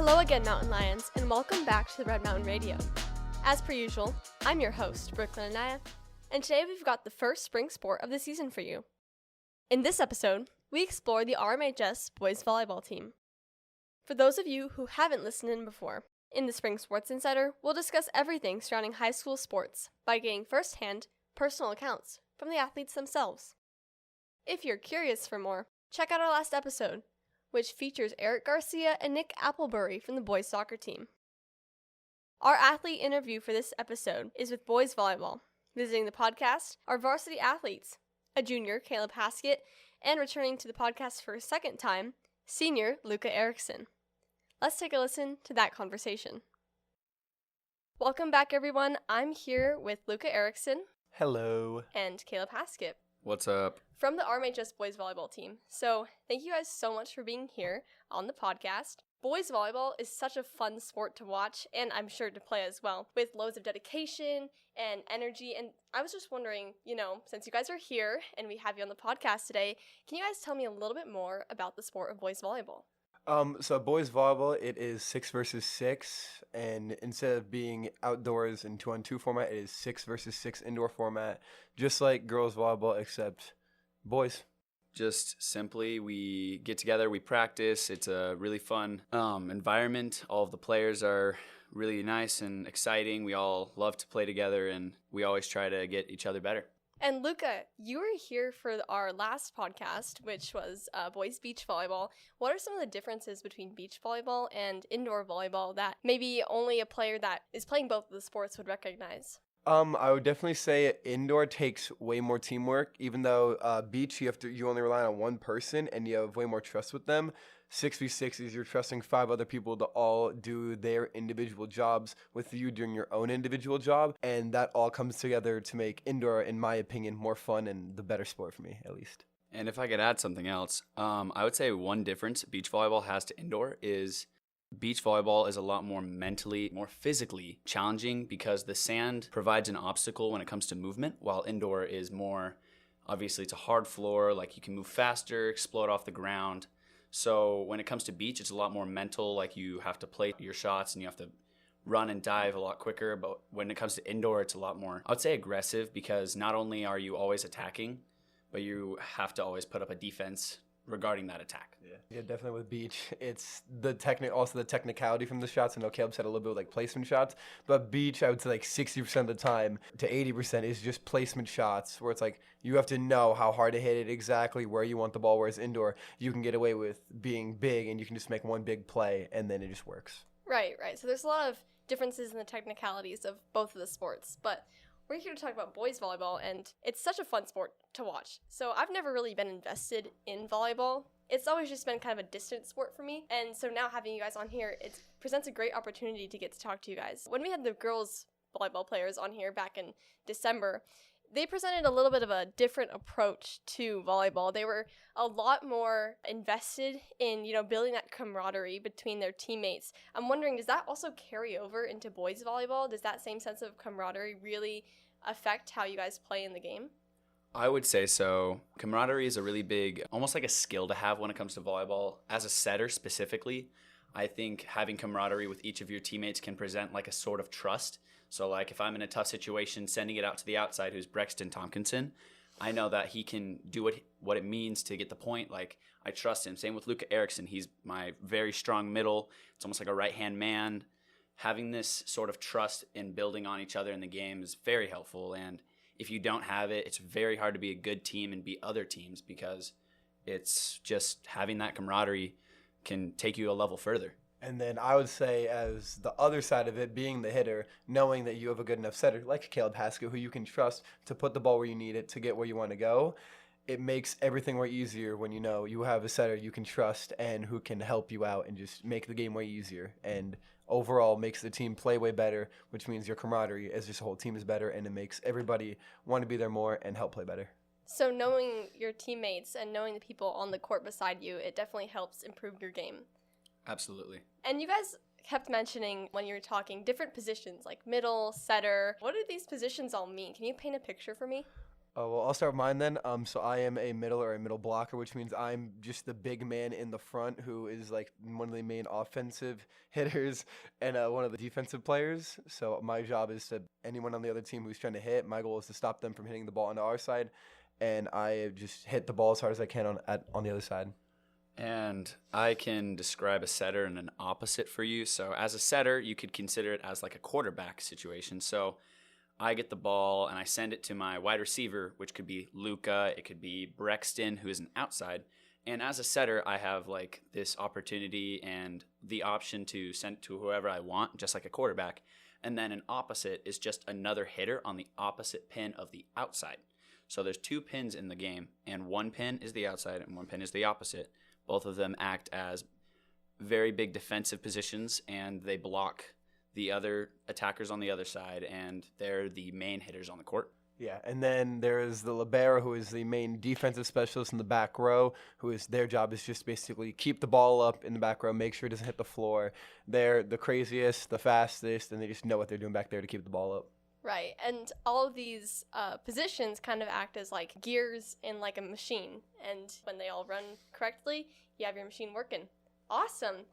Hello again, Mountain Lions, and welcome back to the Red Mountain Radio. As per usual, I'm your host, Brooklyn Anaya, and today we've got the first spring sport of the season for you. In this episode, we explore the RMHS boys volleyball team. For those of you who haven't listened in before, in the Spring Sports Insider, we'll discuss everything surrounding high school sports by getting first-hand personal accounts from the athletes themselves. If you're curious for more, check out our last episode, which features Eric Garcia and Nick Applebury from the boys soccer team. Our athlete interview for this episode is with boys volleyball. Visiting the podcast are varsity athletes, a junior, Caleb Haskett, and returning to the podcast for a second time, senior Luca Erickson. Let's take a listen to that conversation. Welcome back, everyone. I'm here with Luca Erickson. Hello. And Caleb Haskett. What's up? From the RMHS boys volleyball team. So thank you guys so much for being here on the podcast. Boys volleyball is such a fun sport to watch, and I'm sure to play as well, with loads of dedication and energy. And I was just wondering, since you guys are here and we have you on the podcast today, can you guys tell me a little bit more about the sport of boys volleyball? So boys volleyball, it is 6 versus 6, and instead of being outdoors in 2-on-2 format, it is 6 versus 6 indoor format, just like girls volleyball, except boys. Just simply, we get together, we practice. It's a really fun environment. All of the players are really nice and exciting. We all love to play together, and we always try to get each other better. And Luca, you were here for our last podcast, which was boys beach volleyball. What are some of the differences between beach volleyball and indoor volleyball that maybe only a player that is playing both of the sports would recognize? I would definitely say indoor takes way more teamwork, even though beach you only rely on one person and you have way more trust with them. 6v6 is you're trusting 5 other people to all do their individual jobs with you doing your own individual job, and that all comes together to make indoor, in my opinion, more fun and the better sport for me, at least. And if I could add something else, I would say one difference beach volleyball has to indoor is beach volleyball is a lot more mentally, more physically challenging because the sand provides an obstacle when it comes to movement, while indoor is more, obviously it's a hard floor, like you can move faster, explode off the ground. So when it comes to beach, it's a lot more mental, like you have to play your shots and you have to run and dive a lot quicker. But when it comes to indoor, it's a lot more, I would say, aggressive, because not only are you always attacking, but you have to always put up a defense regarding that attack. Yeah, definitely with beach. It's also the technicality from the shots. I know Caleb said a little bit like placement shots, but beach, I would say like 60% of the time to 80% is just placement shots, where it's like you have to know how hard to hit it, exactly where you want the ball, whereas indoor, you can get away with being big and you can just make one big play and then it just works. Right. So there's a lot of differences in the technicalities of both of the sports, but we're here to talk about boys volleyball, and it's such a fun sport to watch. So I've never really been invested in volleyball. It's always just been kind of a distant sport for me. And so now having you guys on here, it presents a great opportunity to get to talk to you guys. When we had the girls volleyball players on here back in December, they presented a little bit of a different approach to volleyball. They were a lot more invested in, building that camaraderie between their teammates. I'm wondering, does that also carry over into boys volleyball? Does that same sense of camaraderie really affect how you guys play in the game? I would say so. Camaraderie is a really big, almost like a skill to have when it comes to volleyball. As a setter specifically, I think having camaraderie with each of your teammates can present like a sort of trust. So like if I'm in a tough situation, sending it out to the outside, who's Brexton Tompkinson, I know that he can do what it means to get the point. Like I trust him. Same with Luca Erickson. He's my very strong middle. It's almost like a right-hand man. Having this sort of trust in building on each other in the game is very helpful. And if you don't have it, it's very hard to be a good team and beat other teams, because it's just having that camaraderie can take you a level further. And then I would say, as the other side of it, being the hitter, knowing that you have a good enough setter like Caleb Haskett, who you can trust to put the ball where you need it to get where you want to go, it makes everything way easier when you know you have a setter you can trust and who can help you out and just make the game way easier. And overall makes the team play way better, which means your camaraderie as just a whole team is better, and it makes everybody want to be there more and help play better. So knowing your teammates and knowing the people on the court beside you, it definitely helps improve your game. Absolutely. And you guys kept mentioning when you were talking different positions like middle, setter. What do these positions all mean? Can you paint a picture for me? Oh, well, I'll start with mine then. So I am a middle or a middle blocker, which means I'm just the big man in the front who is like one of the main offensive hitters and one of the defensive players. So my job is to anyone on the other team who's trying to hit. My goal is to stop them from hitting the ball onto our side, and I just hit the ball as hard as I can on the other side. And I can describe a setter and an opposite for you. So as a setter, you could consider it as like a quarterback situation. So I get the ball and I send it to my wide receiver, which could be Luca, it could be Brexton, who is an outside. And as a setter, I have like this opportunity and the option to send it to whoever I want, just like a quarterback. And then an opposite is just another hitter on the opposite pin of the outside. So there's 2 pins in the game, and 1 pin is the outside and 1 pin is the opposite. Both of them act as very big defensive positions, and they block the other attackers on the other side, and they're the main hitters on the court. Yeah, and then there is the libero, who is the main defensive specialist in the back row, who is their job is just basically keep the ball up in the back row, make sure it doesn't hit the floor. They're the craziest, the fastest, and they just know what they're doing back there to keep the ball up. Right, and all of these positions kind of act as like gears in like a machine, and when they all run correctly, you have your machine working. Awesome.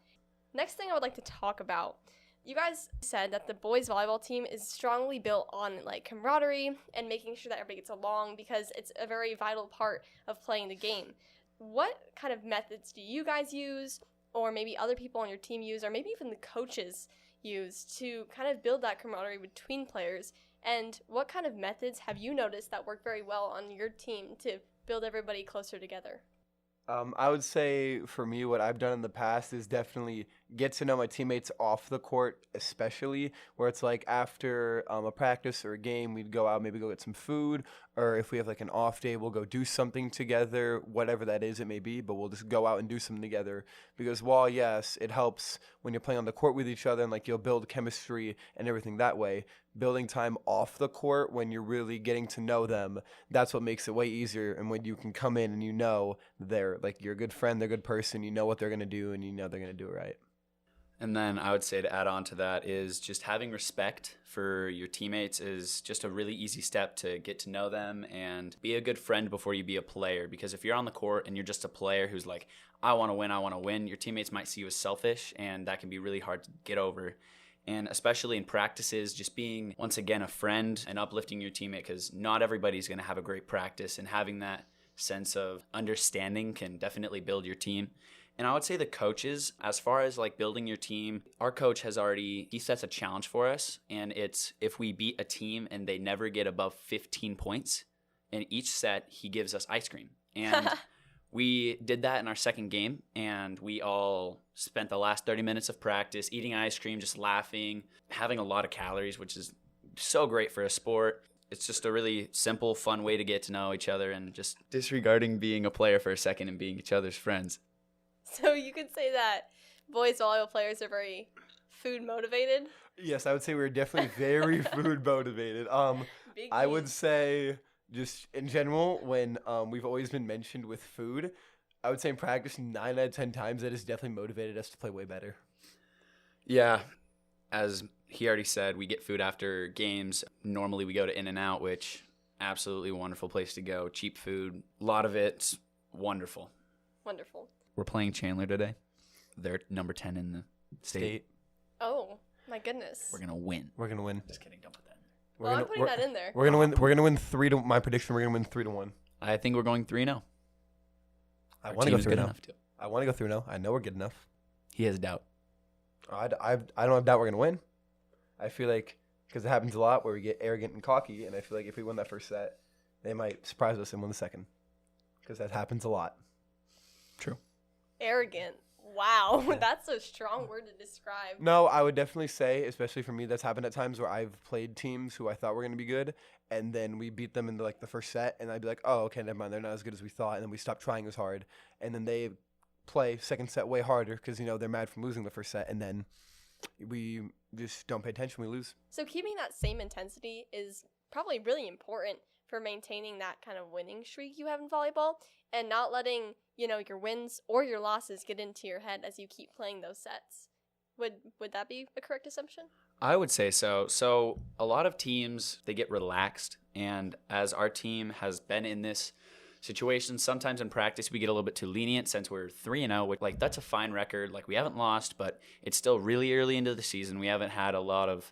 Next thing I would like to talk about, you guys said that the boys volleyball team is strongly built on like camaraderie and making sure that everybody gets along because it's a very vital part of playing the game. What kind of methods do you guys use, or maybe other people on your team use, or maybe even the coaches use to kind of build that camaraderie between players? And what kind of methods have you noticed that work very well on your team to build everybody closer together? I would say for me, what I've done in the past is definitely get to know my teammates off the court, especially where it's like after a practice or a game, we'd go out, maybe go get some food, or if we have like an off day, we'll go do something together, whatever that is, it may be, but we'll just go out and do something together. Because while, yes, it helps when you're playing on the court with each other and like you'll build chemistry and everything that way, building time off the court when you're really getting to know them, that's what makes it way easier. And when you can come in and you know they're like you're a good friend, they're a good person, you know what they're going to do, and you know they're going to do it right. And then I would say to add on to that is just having respect for your teammates is just a really easy step to get to know them and be a good friend before you be a player. Because if you're on the court and you're just a player who's like, I want to win, your teammates might see you as selfish, and that can be really hard to get over. And especially in practices, just being, once again, a friend and uplifting your teammate, because not everybody's going to have a great practice, and having that sense of understanding can definitely build your team. And I would say the coaches, as far as like building your team, our coach he sets a challenge for us, and it's if we beat a team and they never get above 15 points, in each set, he gives us ice cream. And we did that in our second game, and we all spent the last 30 minutes of practice eating ice cream, just laughing, having a lot of calories, which is so great for a sport. It's just a really simple, fun way to get to know each other and just disregarding being a player for a second and being each other's friends. So you could say that boys volleyball players are very food motivated? Yes, I would say we're definitely very food motivated. I would say just in general, when we've always been mentioned with food, I would say in practice 9 out of 10 times that has definitely motivated us to play way better. Yeah, as he already said, we get food after games. Normally we go to In-N-Out, which absolutely wonderful place to go. Cheap food, a lot of it's wonderful. Wonderful. We're playing Chandler today. They're number 10 in the state. Oh, my goodness. We're gonna win. We're gonna win. Just kidding, don't put that in there. Well, I'm putting that in there. We're gonna win. We're gonna win 3-1. My prediction: we're gonna win 3-1. I think we're going 3-0. I want to go 3-0. I want to go 3-0. I know we're good enough. He has doubt. I don't have doubt we're gonna win. I feel like because it happens a lot where we get arrogant and cocky, and I feel like if we win that first set, they might surprise us and win the second. Because that happens a lot. True. Arrogant. Wow, that's a strong word to describe. No, I would definitely say, especially for me, that's happened at times where I've played teams who I thought were going to be good, and then we beat them in the first set, and I'd be like, oh, okay, never mind, they're not as good as we thought, and then we stop trying as hard, and then they play second set way harder because, they're mad from losing the first set, and then we just don't pay attention, we lose. So keeping that same intensity is probably really important for maintaining that kind of winning streak you have in volleyball and not letting, your wins or your losses get into your head as you keep playing those sets. Would that be a correct assumption? I would say so. So a lot of teams, they get relaxed. And as our team has been in this situation, sometimes in practice we get a little bit too lenient since we're 3-0. Like, that's a fine record. Like, we haven't lost, but it's still really early into the season. We haven't had a lot of,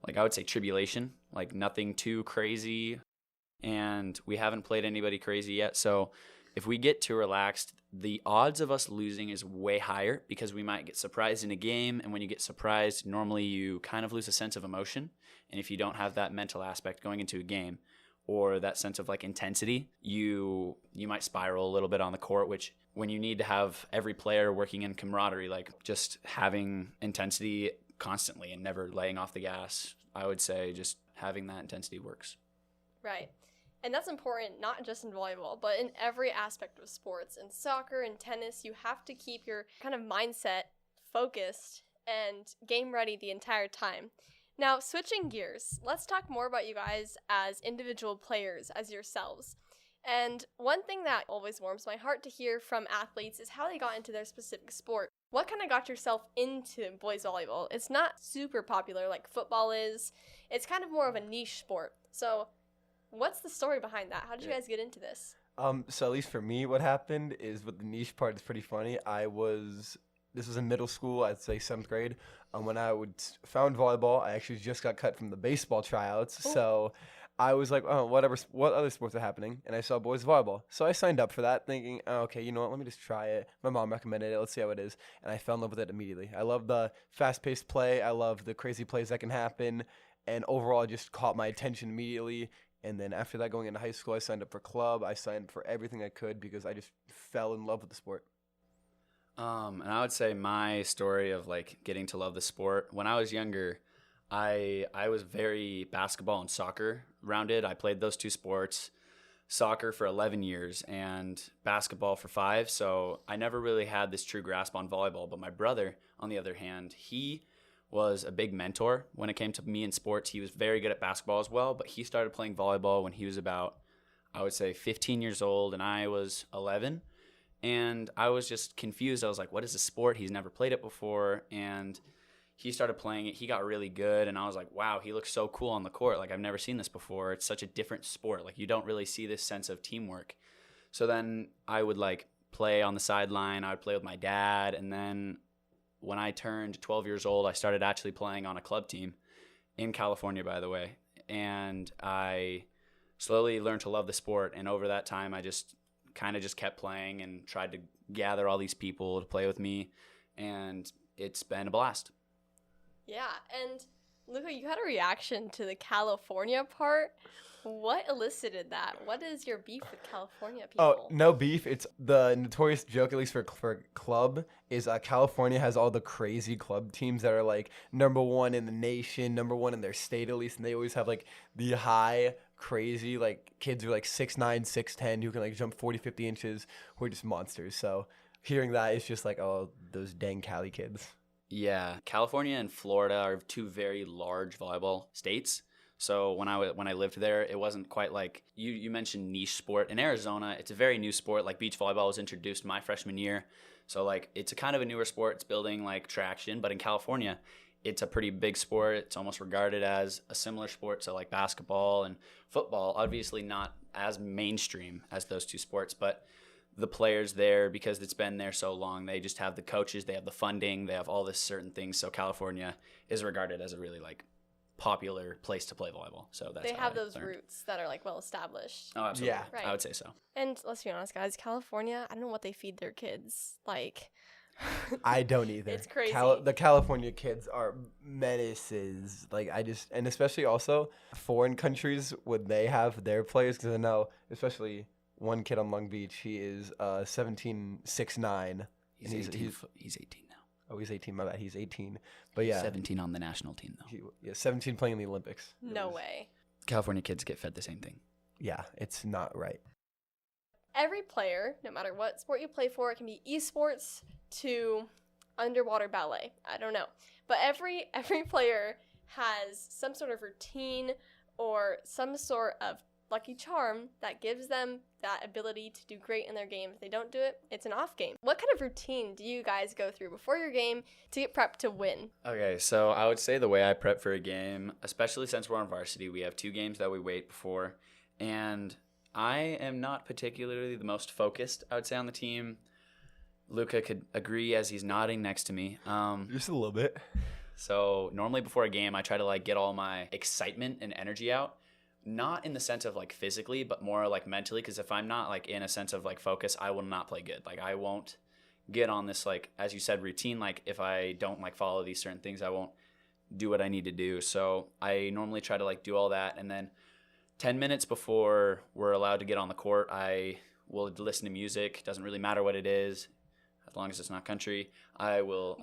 like, I would say tribulation, like nothing too crazy. And we haven't played anybody crazy yet. So if we get too relaxed, the odds of us losing is way higher because we might get surprised in a game. And when you get surprised, normally you kind of lose a sense of emotion. And if you don't have that mental aspect going into a game or that sense of like intensity, you might spiral a little bit on the court, which when you need to have every player working in camaraderie, like just having intensity constantly and never laying off the gas, I would say just having that intensity works. Right. And that's important not just in volleyball, but in every aspect of sports. In soccer and tennis, you have to keep your kind of mindset focused and game ready the entire time. Now, switching gears, let's talk more about you guys as individual players, as yourselves. And one thing that always warms my heart to hear from athletes is how they got into their specific sport. What kind of got yourself into boys volleyball? It's not super popular like football is. It's kind of more of a niche sport. So what's the story behind that? How did you guys get into this? So at least for me, what happened is with the niche part is pretty funny. This was in middle school, I'd say 7th grade. When I found volleyball, I actually just got cut from the baseball tryouts. Ooh. So I was like, oh, what other sports are happening? And I saw boys volleyball. So I signed up for that thinking, oh, okay, you know what, let me just try it. My mom recommended it. Let's see how it is. And I fell in love with it immediately. I love the fast-paced play. I love the crazy plays that can happen. And overall, it just caught my attention immediately. And then after that, going into high school, I signed up for club. I signed up for everything I could because I just fell in love with the sport. And I would say my story of like getting to love the sport, when I was younger, I was very basketball and soccer rounded. I played those two sports, soccer for 11 years and basketball for 5. So I never really had this true grasp on volleyball. But my brother, on the other hand, he was a big mentor when it came to me in sports. He was very good at basketball as well, but he started playing volleyball when he was about, I would say, 15 years old, and I was 11. And I was just confused. I was like, what is this sport? He's never played it before. And he started playing it. He got really good. And I was like, wow, he looks so cool on the court. Like, I've never seen this before. It's such a different sport. Like, you don't really see this sense of teamwork. So then I would, like, play on the sideline. I would play with my dad. And then when I turned 12 years old, I started actually playing on a club team in California, by the way. And I slowly learned to love the sport. And over that time, I just kind of just kept playing and tried to gather all these people to play with me, and it's been a blast. Yeah, and Luca, you had a reaction to the California part. What elicited that? What is your beef with California people? Oh, no beef. It's the notorious joke, at least for club, is California has all the crazy club teams that are like number 1 in the nation, number 1 in their state at least, and they always have like the high, crazy, like kids who are like 6'9", 6'10", who can like jump 40, 50 inches, who are just monsters. So hearing that is just like, oh, those dang Cali kids. Yeah, California and Florida are 2 very large volleyball states. So when I lived there, it wasn't quite like you mentioned niche sport. In Arizona, it's a very new sport. Like beach volleyball was introduced my freshman year. So like it's a kind of a newer sport. It's building like traction. But in California, it's a pretty big sport. It's almost regarded as a similar sport to like basketball and football. Obviously not as mainstream as those 2 sports, but the players there, because it's been there so long, they just have the coaches, they have the funding, they have all this certain things. So California is regarded as a really like popular place to play volleyball. So that's they have those roots that are like well established. Oh, absolutely. Yeah, right. I would say so. And let's be honest, guys, California, I don't know what they feed their kids. Like, I don't either. It's crazy. The California kids are menaces. Like, and especially also foreign countries when they have their players, because I know, especially one kid on Long Beach, he is 17, 6'9". He's 18 now. Oh, he's 18. My bad. He's 18. But yeah, 17 on the national team though. 17 playing in the Olympics. No way. California kids get fed the same thing. Yeah, it's not right. Every player, no matter what sport you play for, it can be esports to underwater ballet. I don't know, but every player has some sort of routine or some sort of lucky charm that gives them that ability to do great in their game. If they don't do it, it's an off game. What kind of routine do you guys go through before your game to get prepped to win? Okay, so I would say the way I prep for a game, especially since we're on varsity, we have 2 games that we wait before, and I am not particularly the most focused, I would say, on the team. Luca could agree as he's nodding next to me. Just a little bit. So normally before a game, I try to like get all my excitement and energy out. Not in the sense of like physically, but more like mentally, because if I'm not like in a sense of like focus, I will not play good. Like I won't get on this, like, as you said, routine. Like if I don't like follow these certain things, I won't do what I need to do. So I normally try to like do all that. And then 10 minutes before we're allowed to get on the court, I will listen to music. Doesn't really matter what it is, as long as it's not country. I will.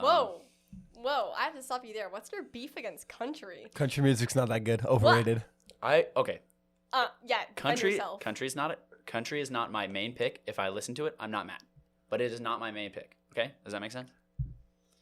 Whoa, I have to stop you there. What's your beef against country? Country music's not that good. Overrated. Okay. Yeah, Country is not my main pick. If I listen to it, I'm not mad. But it is not my main pick. Okay? Does that make sense?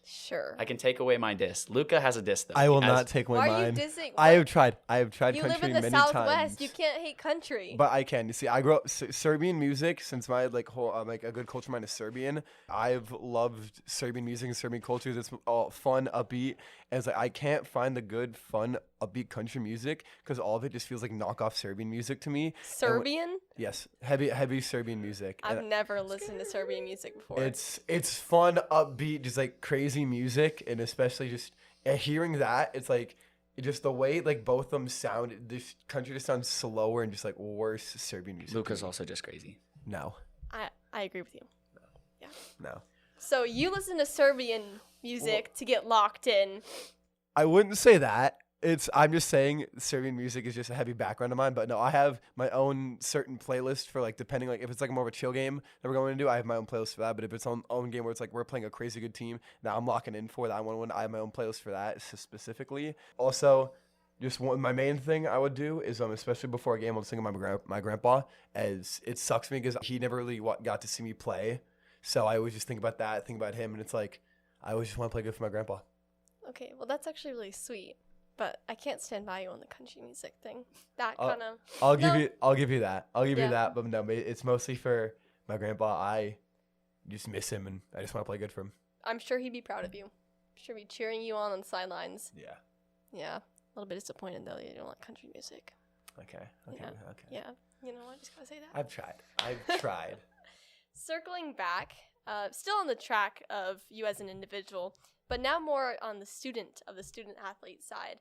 Sure. I can take away my diss. Luca has a diss though. I will not take away Why mine. are you dissing? I have tried You country live in the many Southwest. times. You can't hate country. But I can. You see, I grew up Serbian music since my like whole like a good culture of mine is Serbian. I've loved Serbian music and Serbian cultures. It's all fun, upbeat. And it's like I can't find the good, fun, upbeat country music because all of it just feels like knockoff Serbian music to me. Serbian? Yes, heavy Serbian music. I've never listened to Serbian music before. It's fun, upbeat, just like crazy music, and especially just hearing that, it's like just the way like both of them sound. This country just sounds slower and just like worse Serbian music. Luca's also just crazy. No. I agree with you. Yeah. No. So you listen to Serbian music to get locked in. I wouldn't say that. I'm just saying Serbian music is just a heavy background of mine, but no, I have my own certain playlist for like depending like if it's like more of a chill game that we're going to do, I have my own playlist for that. But if it's on own game where it's like we're playing a crazy good team, now I'm locking in for that. I want to win. I have my own playlist for that specifically. Also, just my main thing I would do is especially before a game, I'll sing my grandpa, as it sucks me because he never really got to see me play, so I always just think about that, think about him, and it's like I always just want to play good for my grandpa. Okay, well that's actually really sweet. But I can't stand by you on the country music thing. That kind of. I'll give you that. But no, it's mostly for my grandpa. I just miss him, and I just want to play good for him. I'm sure he'd be proud of you. I'm sure he'd be cheering you on the sidelines. Yeah. Yeah. A little bit disappointed though that you don't like country music. Okay. Yeah. You know, I just gotta say that. I've tried. Circling back, still on the track of you as an individual, but now more on the student athlete side.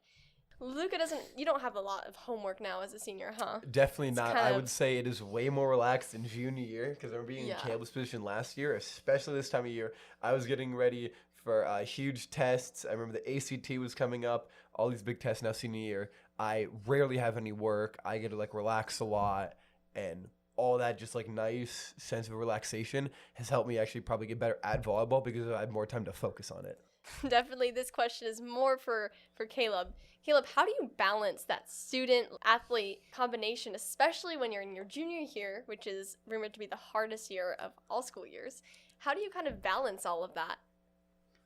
Luca you don't have a lot of homework now as a senior, huh? Definitely not. I would say it is way more relaxed in junior year because I'm being in Caleb's position last year, especially this time of year. I was getting ready for huge tests. I remember the ACT was coming up, all these big tests now senior year. I rarely have any work. I get to like relax a lot, and all that just like nice sense of relaxation has helped me actually probably get better at volleyball because I have more time to focus on it. Definitely this question is more for Caleb. Caleb, how do you balance that student-athlete combination, especially when you're in your junior year, which is rumored to be the hardest year of all school years? How do you kind of balance all of that?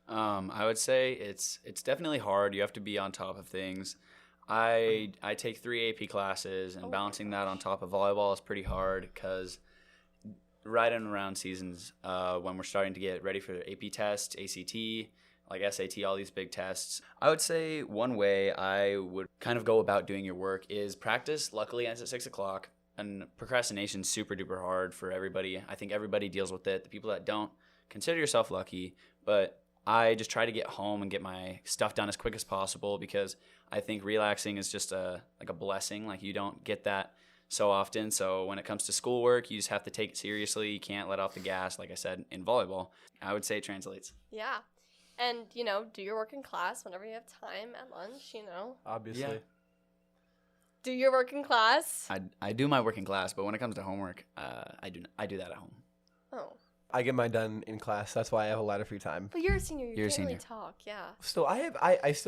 I would say it's definitely hard. You have to be on top of things. I take 3 AP classes, and balancing that on top of volleyball is pretty hard because right in around seasons when we're starting to get ready for the AP test, ACT, like SAT, all these big tests. I would say one way I would kind of go about doing your work is practice. Luckily, ends at 6 o'clock, and procrastination's super duper hard for everybody. I think everybody deals with it. The people that don't, consider yourself lucky, but I just try to get home and get my stuff done as quick as possible because I think relaxing is just a blessing. Like you don't get that so often. So when it comes to schoolwork, you just have to take it seriously. You can't let off the gas, like I said, in volleyball. I would say it translates. Yeah. And, do your work in class whenever you have time at lunch, Obviously. Yeah. Do your work in class? I do my work in class, but when it comes to homework, I do that at home. Oh. I get mine done in class. That's why I have a lot of free time. But you're a senior. You can't really talk. Yeah. Still,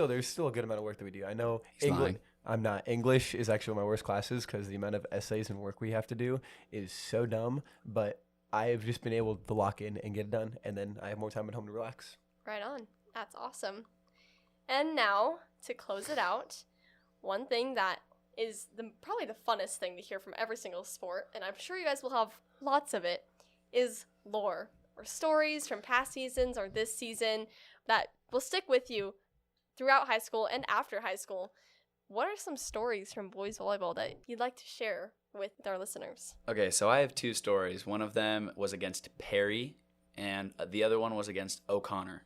there's still a good amount of work that we do. I know English. I'm not. English is actually one of my worst classes because the amount of essays and work we have to do is so dumb. But I have just been able to lock in and get it done, and then I have more time at home to relax. Right on. That's awesome. And now, to close it out, one thing that is probably the funnest thing to hear from every single sport, and I'm sure you guys will have lots of it, is lore, or stories from past seasons or this season that will stick with you throughout high school and after high school. What are some stories from boys volleyball that you'd like to share with our listeners? Okay, so I have 2 stories. One of them was against Perry, and the other one was against O'Connor.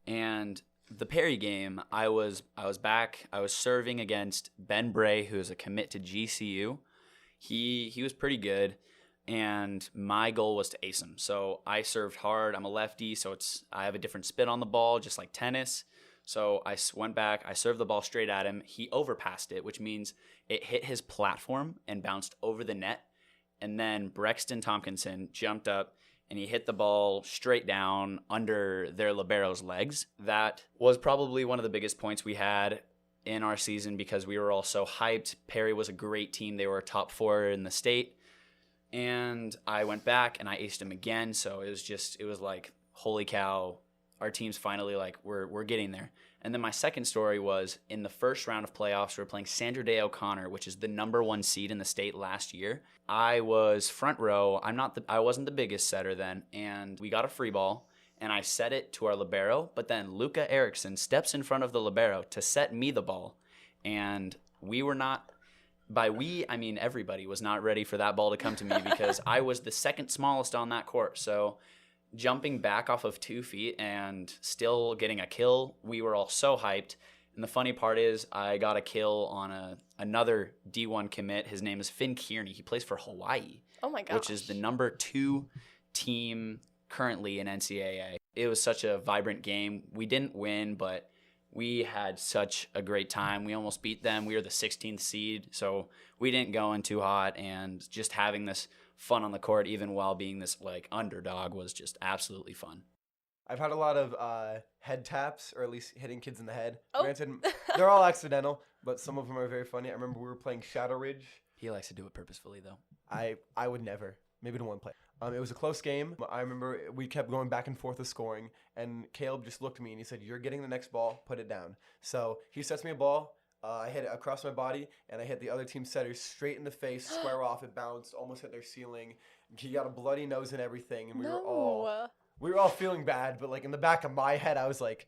And the Perry game, I was back. I was serving against Ben Bray, who is a commit to GCU. He was pretty good, and my goal was to ace him. So I served hard. I'm a lefty, so I have a different spin on the ball, just like tennis. So I went back. I served the ball straight at him. He overpassed it, which means it hit his platform and bounced over the net. And then Brexton Tompkinson jumped up, and he hit the ball straight down under their libero's legs. That was probably one of the biggest points we had in our season because we were all so hyped. Perry was a great team. They were top 4 in the state. And I went back and I aced him again. So it was like, holy cow, our team's finally like, we're getting there. And then my second story was in the first round of playoffs, we were playing Sandra Day O'Connor, which is the number 1 seed in the state last year. I was front row. I wasn't the biggest setter then, and we got a free ball, and I set it to our libero, but then Luca Erickson steps in front of the libero to set me the ball, and we were not, by we, I mean everybody was not ready for that ball to come to me because I was the second smallest on that court, so jumping back off of 2 feet and still getting a kill, we were all so hyped. And the funny part is I got a kill on another D1 commit. His name is Finn Kearney. He plays for Hawaii. Oh my gosh. Which is the number 2 team currently in NCAA. It was such a vibrant game. We didn't win, but we had such a great time. We almost beat them. We were the 16th seed, so we didn't go in too hot. And just having this fun on the court, even while being this like underdog, was just absolutely fun. I've had a lot of head taps, or at least hitting kids in the head. Oh. Granted, they're all accidental, but some of them are very funny. I remember we were playing Shadow Ridge. He likes to do it purposefully, though. I would never. Maybe to one play. It was a close game. I remember we kept going back and forth with scoring, and Caleb just looked at me and he said, "You're getting the next ball. Put it down." So he sets me a ball. I hit it across my body, and I hit the other team setter straight in the face, square off. It bounced, almost hit their ceiling. He got a bloody nose and everything, and we were all feeling bad. But like in the back of my head, I was like,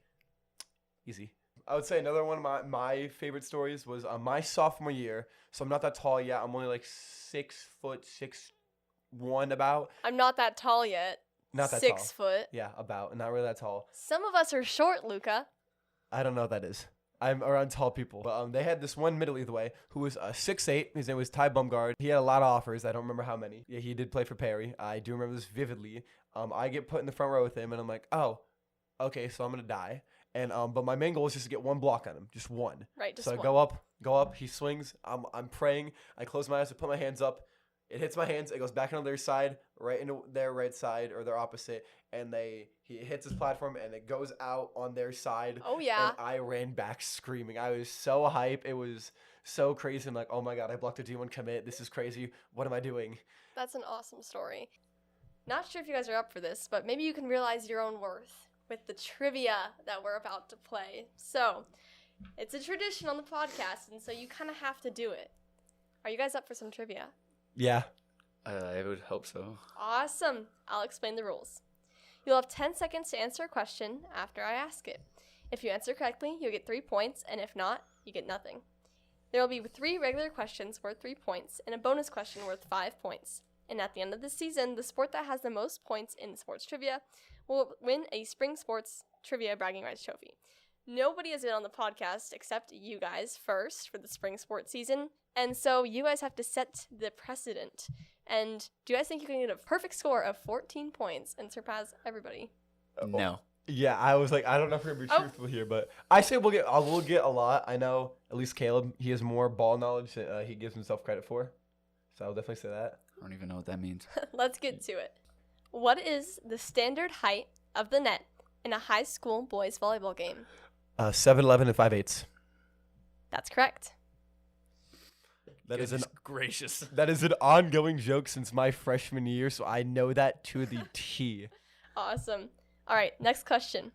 easy. I would say another one of my favorite stories was my sophomore year. So I'm not that tall yet. I'm only like 6'1" about. I'm not that tall yet. Not that 6 tall. foot. Yeah, about. Not really that tall. Some of us are short, Luca. I don't know what that is. I'm around tall people. But they had this one middle way who was 6'8". His name was Ty Bumgard. He had a lot of offers. I don't remember how many. Yeah, he did play for Perry. I do remember this vividly. I get put in the front row with him, and I'm like, oh, okay, so I'm going to die. And but my main goal is just to get one block on him, just one. Right, just so one. I go up, he swings. I'm praying. I close my eyes, I put my hands up. It hits my hands. It goes back on their side, right into their right side or their opposite, and he hits his platform and it goes out on their side. Oh yeah. And I ran back screaming. I was so hype. It was so crazy. I'm like, oh my god, I blocked a D1 commit. This is crazy. What am I doing? That's an awesome story. Not sure if you guys are up for this, but maybe you can realize your own worth with the trivia that we're about to play. So, it's a tradition on the podcast, and so you kind of have to do it. Are you guys up for some trivia? Yeah. I would hope so. Awesome. I'll explain the rules. You'll have 10 seconds to answer a question after I ask it. If you answer correctly, you'll get 3 points, and if not, you get nothing. There will be 3 regular questions worth 3 points and a bonus question worth 5 points. And at the end of the season, the sport that has the most points in sports trivia will win a Spring Sports Trivia Bragging Rights Trophy. Nobody has been on the podcast except you guys first for the Spring Sports season, and so you guys have to set the precedent. And do you guys think you can get a perfect score of 14 points and surpass everybody? No. Yeah, I was like, I don't know if we're gonna be truthful here, but I say we'll get a lot. I know at least Caleb, he has more ball knowledge than he gives himself credit for, so I'll definitely say that. I don't even know what that means. Let's get to it. What is the standard height of the net in a high school boys volleyball game? 7'11" and 5/8. That's correct. That is gracious. That is an ongoing joke since my freshman year, so I know that to the T. Awesome. All right, next question.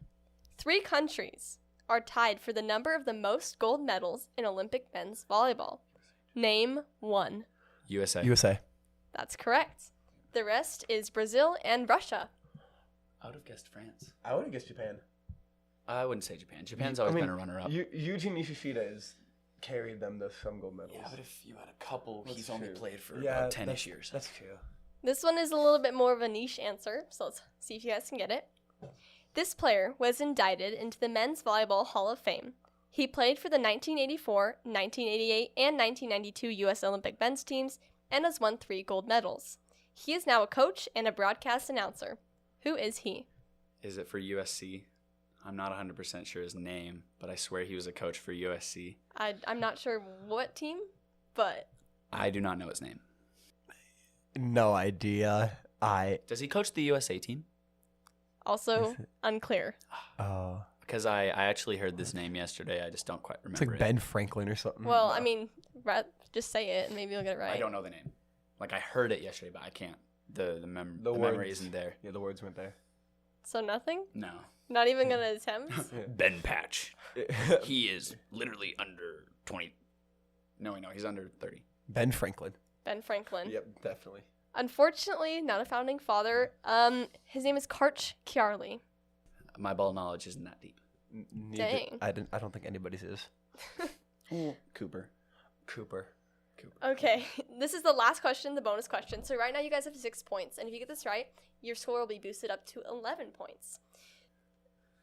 3 countries are tied for the number of the most gold medals in Olympic men's volleyball. Name one. USA. USA. That's correct. The rest is Brazil and Russia. I would have guessed France. I would have guessed Japan. I wouldn't say Japan. Japan's always been a runner-up. Yuji Nishishita has carried them to some gold medals. Yeah, but if you had a couple, That's he's only true. played for Yeah, about 10-ish years. That's true. This one is a little bit more of a niche answer, so let's see if you guys can get it. This player was indicted into the Men's Volleyball Hall of Fame. He played for the 1984, 1988, and 1992 U.S. Olympic men's teams and has won 3 gold medals. He is now a coach and a broadcast announcer. Who is he? Is it for USC? I'm not 100% sure his name, but I swear he was a coach for USC. I'm not sure what team, but... I do not know his name. No idea. Does he coach the USA team? Also unclear. Oh. Because I actually heard this name yesterday. I just don't quite remember It's like it. Ben Franklin or something. Well, I mean, just say it and maybe you'll get it right. I don't know the name. Like, I heard it yesterday, but I can't. The memory words. isn't there. Yeah, the words weren't there. So nothing? No. Not even going to attempt? Ben Patch. He is literally under 20. No, he's under 30. Ben Franklin. Ben Franklin. Yep, definitely. Unfortunately, not a founding father. His name is Karch Kjarli. My ball knowledge isn't that deep. Dang. I don't think anybody's is. Cooper. Okay, this is the last question, the bonus question. So right now you guys have 6 points, and if you get this right, your score will be boosted up to 11 points.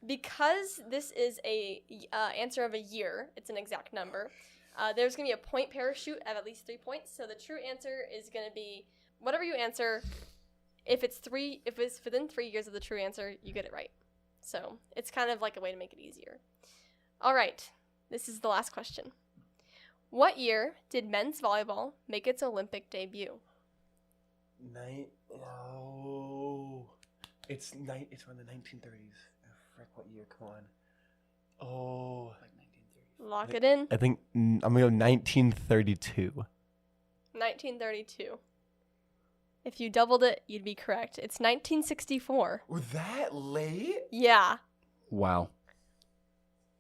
Because this is a answer of a year, it's an exact number, there's going to be a point parachute of at least 3 points. So the true answer is going to be whatever you answer. If it's within 3 years of the true answer, you get it right. So it's kind of like a way to make it easier. All right, this is the last question. What year did men's volleyball make its Olympic debut? It's around the 1930s. Frick, what year? Come on. Oh. Like 1930. Lock it in. I think I'm gonna go 1932. 1932. If you doubled it, you'd be correct. It's 1964. Was that late? Yeah. Wow.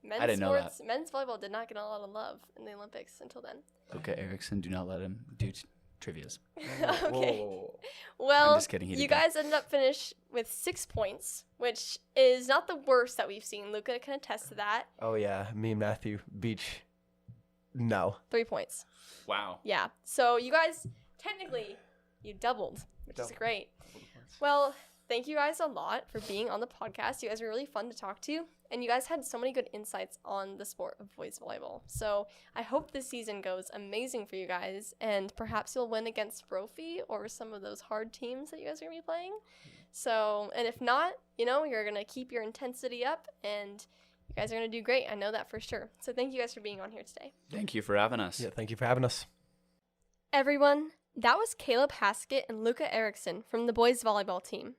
Men's I didn't know that. Men's volleyball did not get a lot of love in the Olympics until then. Luca Erickson, do not let him do trivias. Okay. Whoa. Well, I'm just kidding. you guys ended up finished with 6 points, which is not the worst that we've seen. Luca can attest to that. Oh yeah, me and Matthew Beach. No. 3 points. Wow. Yeah. So you guys, technically, you doubled, which is great. Well, thank you guys a lot for being on the podcast. You guys were really fun to talk to, and you guys had so many good insights on the sport of boys volleyball. So I hope this season goes amazing for you guys, and perhaps you'll win against Brophy or some of those hard teams that you guys are going to be playing. So, and if not, you're going to keep your intensity up, and you guys are going to do great. I know that for sure. So thank you guys for being on here today. Thank you for having us. Yeah, thank you for having us. Everyone, that was Caleb Haskett and Luca Erickson from the boys volleyball team.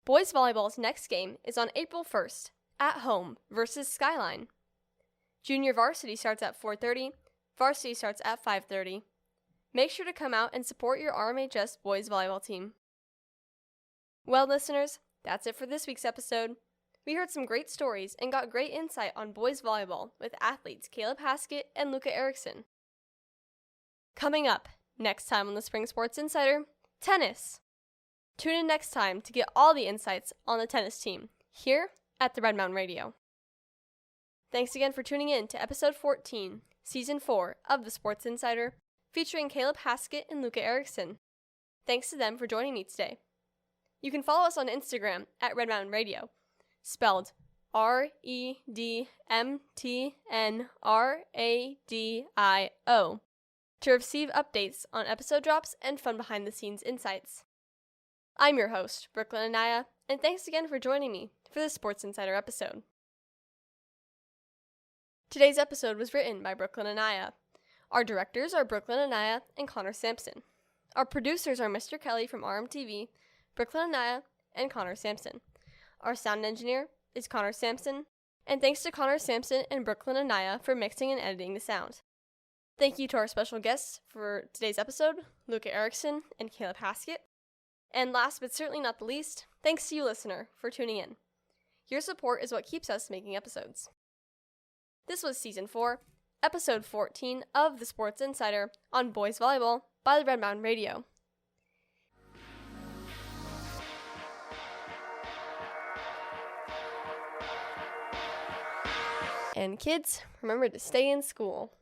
Boys volleyball's next game is on April 1st, at home versus Skyline. Junior varsity starts at 4:30, varsity starts at 5:30. Make sure to come out and support your RMHS boys volleyball team. Well, listeners, that's it for this week's episode. We heard some great stories and got great insight on boys volleyball with athletes Caleb Haskett and Luca Erickson. Coming up next time on the Spring Sports Insider, tennis. Tune in next time to get all the insights on the tennis team here at the Red Mountain Radio. Thanks again for tuning in to episode 14, season 4 of the Sports Insider, featuring Caleb Haskett and Luca Erickson. Thanks to them for joining me today. You can follow us on Instagram at Red Mountain Radio, spelled REDMTNRADIO, to receive updates on episode drops and fun behind-the-scenes insights. I'm your host, Brooklyn Anaya, and thanks again for joining me for this Sports Insider episode. Today's episode was written by Brooklyn Anaya. Our directors are Brooklyn Anaya and Connor Sampson. Our producers are Mr. Kelly from RMTV, Brooklyn Anaya, and Connor Sampson. Our sound engineer is Connor Sampson, and thanks to Connor Sampson and Brooklyn Anaya for mixing and editing the sound. Thank you to our special guests for today's episode, Luca Erickson and Caleb Haskett. And last but certainly not the least, thanks to you, listener, for tuning in. Your support is what keeps us making episodes. This was Season 4, episode 14 of The Sports Insider on boys volleyball by the Red Mountain Radio. And kids, remember to stay in school.